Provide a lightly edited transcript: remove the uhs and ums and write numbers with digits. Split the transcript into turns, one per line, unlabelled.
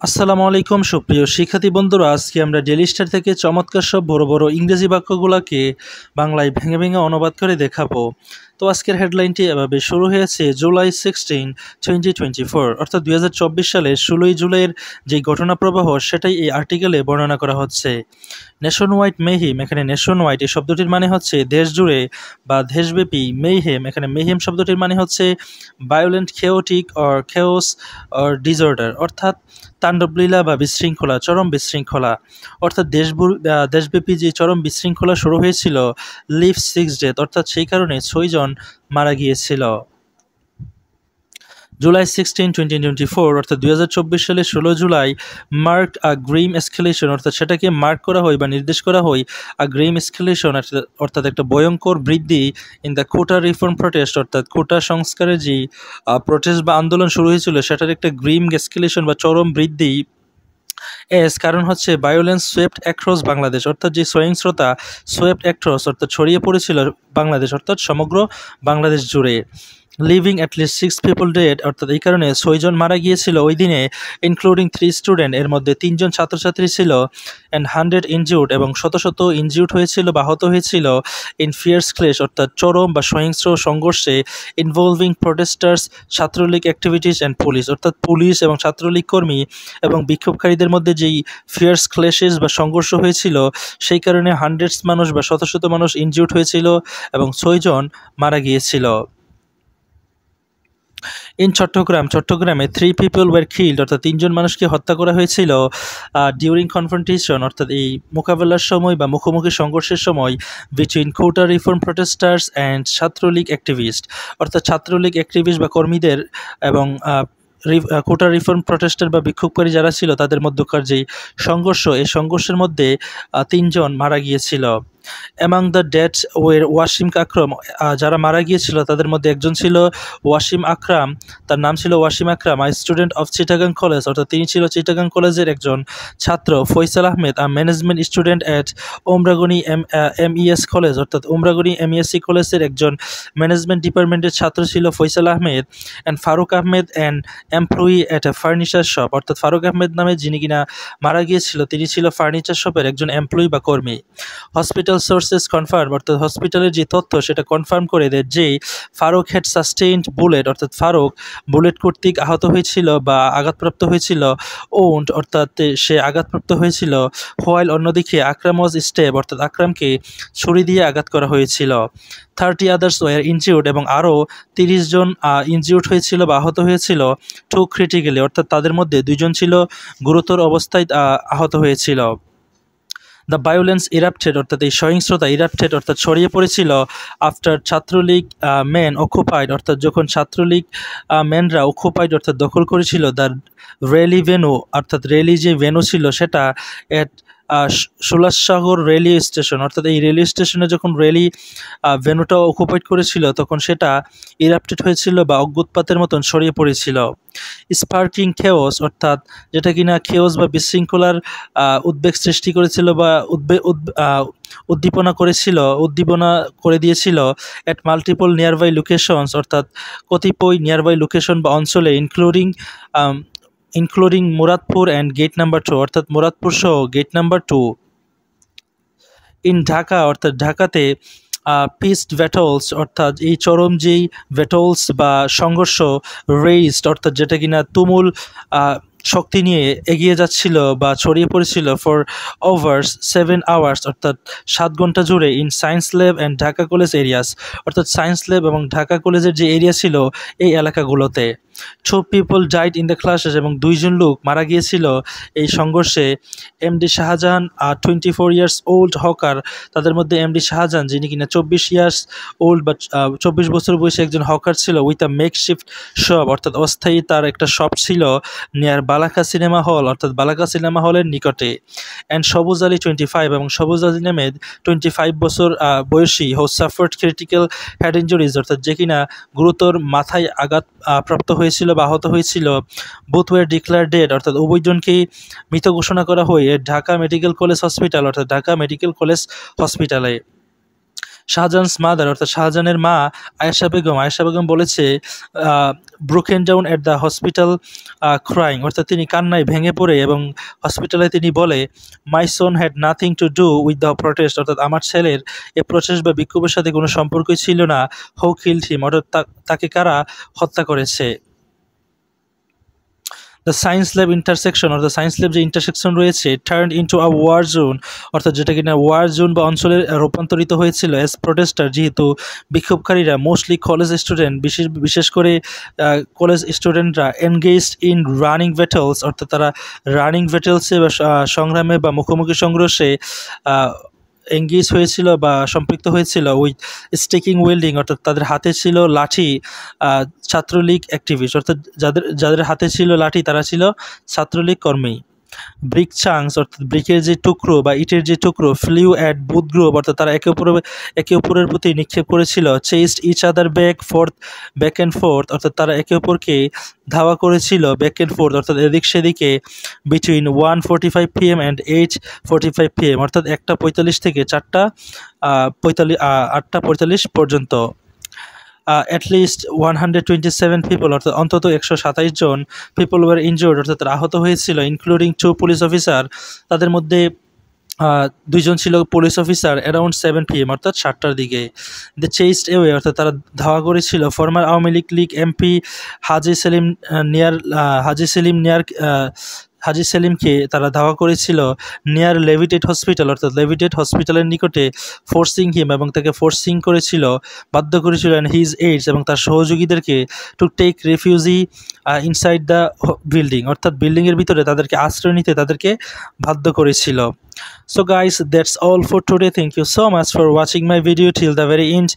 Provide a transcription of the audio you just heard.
আসসালামু আলাইকুম সুপ্রিয় শিক্ষার্থী বন্ধুরা, আজকে আমরা ডেইলি স্টার থেকে চমৎকার সব বড় বড় ইংরেজি বাক্যগুলোকে বাংলায় ভেঙে ভেঙে অনুবাদ করে দেখাবো। তো আজকের হেডলাইনটি এভাবে শুরু হয়েছে, জুলাই 16, 2024 অর্থাৎ 2024 সালের 16 জুলাইয়ের যে ঘটনা প্রবাহ সেটাই এই আর্টিকেলে বর্ণনা করা হচ্ছে। নেশন ওয়াইড মেহিম, এখানে নেশন ওয়াইড এই শব্দটির মানে হচ্ছে দেশ জুড়ে বা দেশব্যাপী। মেইহেম, এখানে মেহিম শব্দটির মানে হচ্ছে ভায়োলেন্ট, খেওটিক অর খেওস অর ডিসঅর্ডার, অর্থাৎ তাণ্ডবলীলা বা বিশৃঙ্খলা, চরম বিশৃঙ্খলা। অর্থাৎ দেশব্যাপী যে চরম বিশৃঙ্খলা শুরু হয়েছিল, লিভ 6 ডেথ, অর্থাৎ সেই কারণে 6 জন মারা গিয়েছিল। জুলাই 16, 2024 অর্থাৎ 2024 সালের 16 জুলাই মার্কড আ গ্রিম এসকেলেশন, অর্থাৎ সেটাকে মার্ক করা হয় বা নির্দেশ করা হয় আ গ্রিম এসকেলেশন, অর্থাৎ একটা ভয়ঙ্কর বৃদ্ধি in the quota reform protest, অর্থাৎ কোটা সংস্কারের যে প্রটেস্ট বা আন্দোলন শুরু হয়েছিল সেটার একটা গ্রিম এসকেলেশন বা চরম বৃদ্ধি। কারণ হচ্ছে ভায়োলেন্স সোয়েপ্ট অ্যাক্রস বাংলাদেশ, অর্থাৎ যে সহিংসতা সোয়েপ্ট অ্যাক্রস অর্থাৎ ছড়িয়ে পড়েছিল বাংলাদেশ, অর্থাৎ সমগ্র বাংলাদেশ জুড়ে। লিভিং অ্যাটলিস্ট 6 পিপল ডেড, অর্থাৎ এই কারণে 6 জন মারা গিয়েছিল ওই দিনে, ইনক্লুডিং 3 স্টুডেন্ট, এর মধ্যে 3 জন ছাত্রছাত্রী ছিল, অ্যান্ড 100 ইনজিউড, এবং শত শত ইনজিউড হয়েছিল বা আহত হয়েছিল, ইন ফিয়ার্স ক্লেশ, অর্থাৎ চরম বা সহিংস্র সংঘর্ষে, involving protesters, Chhatra League activities and police, অর্থাৎ পুলিশ এবং ছাত্রলীগ কর্মী এবং বিক্ষোভকারীদের মধ্যে যেই ফিয়ার্স ক্লেশেস বা সংঘর্ষ হয়েছিল সেই কারণে হান্ড্রেডস মানুষ বা শত শত মানুষ ইনজিউড হয়েছিল এবং 6 জন মারা গিয়েছিল। ইন চট্টগ্রামে 3 পিপল ওয়ার কিল্ড, অর্থাৎ 3 জন মানুষকে হত্যা করা হয়েছিল ডিউরিং কনফ্রন্টেশন, অর্থাৎ এই মোকাবেলার সময় বা মুখোমুখি সংঘর্ষের সময়, between quota reform protesters and Chhatra League activist, অর্থাৎ ছাত্রলীগ অ্যাক্টিভিস্ট বা কর্মীদের এবং কোটা রিফর্ম প্রোটেস্টার বা বিক্ষোভকারী যারা ছিল তাদের মধ্যকার যেই সংঘর্ষ, এই সংঘর্ষের মধ্যে 3 জন মারা গিয়েছিল। অ্যামাং দ্য ডেথস ওয়ের ওয়াসিম আকরাম, যারা মারা গিয়েছিল তাদের মধ্যে একজন ছিল ওয়াসিম আকরাম, তার নাম ছিল Wasim Akram, student of Chittagong college, অর্থাৎ তিনি ছিল চিটাগাং কলেজের একজন ছাত্র। Faisal Ahmed, management student at Omargani MES college, অর্থাৎ ওমরাগনি এমইএসসি কলেজের একজন ম্যানেজমেন্ট ডিপার্টমেন্টের ছাত্র ছিল Faisal Ahmed. And Faruk Ahmed and employee at a furniture shop, অর্থাৎ ফারুক আহমেদ নামে যিনি কিনা মারা গিয়েছিল তিনি ছিল ফার্নিচার শপের একজন এমপ্লয়ি বা কর্মী। হসপিটাল সোর্সেস কনফার্ম, অর্থাৎ হসপিটালের যে তথ্য সেটা কনফার্ম করে দেয় যে ফারুক হ্যাড সাস্টেইনড বুলেট, অর্থাৎ ফারুক বুলেট কর্তৃক আহত হয়েছিল বা আঘাতপ্রাপ্ত হয়েছিল। ওন্ড, অর্থাৎ সে আঘাতপ্রাপ্ত হয়েছিল। হোয়াইল, অন্যদিকে আকরাম ওয়াজ স্টেপ, অর্থাৎ আকরামকে ছুরি দিয়ে আঘাত করা হয়েছিল। 30 আদার্স ওয়ার ইনজিউড, এবং আরও 30 জন ইনজিউড হয়েছিল বা আহত হয়েছিল। টু ক্রিটিক্যালি, অর্থাৎ তাদের মধ্যে 2 জন ছিল গুরুতর অবস্থায় আহত হয়েছিল। দ্য ভায়োলেন্স ইরাপ্টেড, অর্থাৎ এই সহিংসতা ইরাপ্টেড, অর্থাৎ ছড়িয়ে পড়েছিল আফটার ছাত্রলীগ মেন অকুপাইড, অর্থাৎ যখন ছাত্রলীগ মেনরা অকুপাইড, অর্থাৎ দখল করেছিল দ্য রেলি ভেনু, অর্থাৎ রেলি যে ভেনু ছিল সেটা এট সুলাসসাগর রেলওয়ে স্টেশন, অর্থাৎ এই রেলওয়ে স্টেশনে যখন রেলি ভেনুটা অকুপাইড করেছিল তখন সেটা ইরাপ্টেড হয়েছিল বা অগ্যুৎপাতের মতন ছড়িয়ে পড়েছিল। স্পার্কিং খেওস, অর্থাৎ যেটা কিনা খেওস বা বিশৃঙ্খলার উদ্বেগ সৃষ্টি করেছিল বা উদ্দীপনা করে দিয়েছিল অ্যাট মাল্টিপল নিয়ারবাই লোকেশনস, অর্থাৎ কতিপয় নিয়ারবাই লোকেশন বা অঞ্চলে, including Muradpur and gate number 2, অর্থাৎ মুরাদপুর সহ গেট নাম্বার 2। ইন ঢাকা, অর্থাৎ ঢাকাতে পিসড ব্যাটলস, অর্থাৎ এই চরম যেই ব্যাটলস বা সংঘর্ষ, রেইজড, অর্থাৎ যেটা কিনা তুমুল শক্তি নিয়ে এগিয়ে যাচ্ছিল বা ছড়িয়ে পড়েছিল ফর ওভার 7 আওয়ার্স, অর্থাৎ 7 ঘন্টা জুড়ে, in science lab and Dhaka college areas, অর্থাৎ সায়েন্স ল্যাব এবং ঢাকা কলেজের যে এরিয়া ছিল এই এলাকাগুলোতে। 2 people died in the classes, এবং 2 জন লোক মারা গিয়েছিল এই সংঘর্ষে। MD Shahjahan 24 years old hawker, তাদের মধ্যে এমডি শাহজাহান যিনি কিনা 24 ইয়ার্স ওল্ড বা 24 বছর বয়সী একজন হকার ছিল, উইথ আ মেকশিফট শপ, অর্থাৎ অস্থায়ী তার একটা শপ ছিল নিয়ার বালাকা সিনেমা হল, অর্থাৎ বালাকা সিনেমা হলের নিকটে। অ্যান্ড সবুজ আলী 25, এবং সবুজ আলী নামে 25 বছর বয়সী, হো সাফার্ড ক্রিটিক্যাল হেড ইঞ্জুরিজ, অর্থাৎ যে কিনা গুরুতর মাথায় আঘাত প্রাপ্ত হয়েছিল বা আহত হয়েছিল। বোথ ওয়ার ডিক্লেয়ার ডেড, অর্থাৎ উভয়জনকেই মৃত ঘোষণা করা হয় ঢাকা মেডিকেল কলেজ হসপিটাল, অর্থাৎ ঢাকা মেডিকেল কলেজ হসপিটালে। শাহজাহানস মাদার অর্থাৎ শাহজাহানের মা আয়েশা বেগম বলেছে broken down at the hospital crying, অর্থাৎ তিনি কান্নায় ভেঙে পড়ে এবং হসপিটালে তিনি বলে my son had nothing to do with the protest, অর্থাৎ আমার ছেলের এ প্রোটেস্ট বা বিক্ষোভের সাথে কোনো সম্পর্কই ছিল না। হু কিলড হিম, অর্থাৎ তাকে কারা হত্যা করেছে। দ্য সায়েন্স ল্যাব ইন্টারসেকশন অর্থাৎ সায়েন্স ল্যাব যে ইন্টারসেকশন রয়েছে turn into a war zone, অর্থাৎ যেটা কিনা ওয়ার জোন বা অঞ্চলে রূপান্তরিত হয়েছিল অ্যাজ প্রোটেস্টার, যেহেতু বিক্ষোভকারীরা মোস্টলি কলেজ স্টুডেন্ট, বিশেষ করে কলেজ স্টুডেন্টরা এনগেজড ইন রানিং ব্যাটেলস, অর্থাৎ তারা রানিং ব্যাটেলসে বা সংগ্রামে বা মুখোমুখি সংঘর্ষে এঙ্গেজ হয়েছিল বা সম্পৃক্ত হয়েছিল উইথ স্টিকিং ওয়েল্ডিং, অর্থাৎ তাদের হাতে ছিল লাঠি। ছাত্রলীগ অ্যাক্টিভিস্ট, অর্থাৎ যাদের হাতে ছিল লাঠি তারা ছিল ছাত্রলীগ কর্মী। ব্রিক চাংস অর্থাৎ ব্রিকের যে টুকরো বা ইটের যে টুকরো ফ্লিউ অ্যাট বুথ গ্রুপ, অর্থাৎ তারা একে অপরের প্রতি নিক্ষেপ করেছিল। Chased each other back and forth, অর্থাৎ তারা একে অপরকে ধাওয়া করেছিল ব্যাক অ্যান্ড ফোর্থ, অর্থাৎ এদিক সেদিকে বিটুইন 1:45 PM অ্যান্ড 8:45 PM, অর্থাৎ 1:45 থেকে 8:45 পর্যন্ত। at least 127 people, অর্থাৎ অন্তত 127 জন পিপল ওয়ার ইনজুর্ড, অর্থাৎ আহত হয়েছিল, ইনক্লুডিং 2 পুলিশ অফিসার, তাদের মধ্যে 2 জন ছিল পুলিশ অফিসার, অ্যারাউন্ড 7 PM, অর্থাৎ 7টার দিকে। দ্য চেস্ট এওয়ে, অর্থাৎ তারা ধাওয়া করেছিল ফর্মার আওয়ামী লীগ এমপি হাজি সেলিমকে তারা ধাওয়া করেছিল নিয়ার লেভিটেড হসপিটাল, অর্থাৎ লেভিটেড হসপিটালের নিকটে, ফোর্সিং হিম, এবং তাকে বাধ্য করেছিল অ্যান্ড হিজ এইডস, এবং তার সহযোগীদেরকে to take refuge inside the building, অর্থাৎ বিল্ডিংয়ের ভিতরে তাদেরকে আশ্রয় নিতে তাদেরকে বাধ্য করেছিল। So guys, that's all for today. Thank you so much for watching my video till the very end.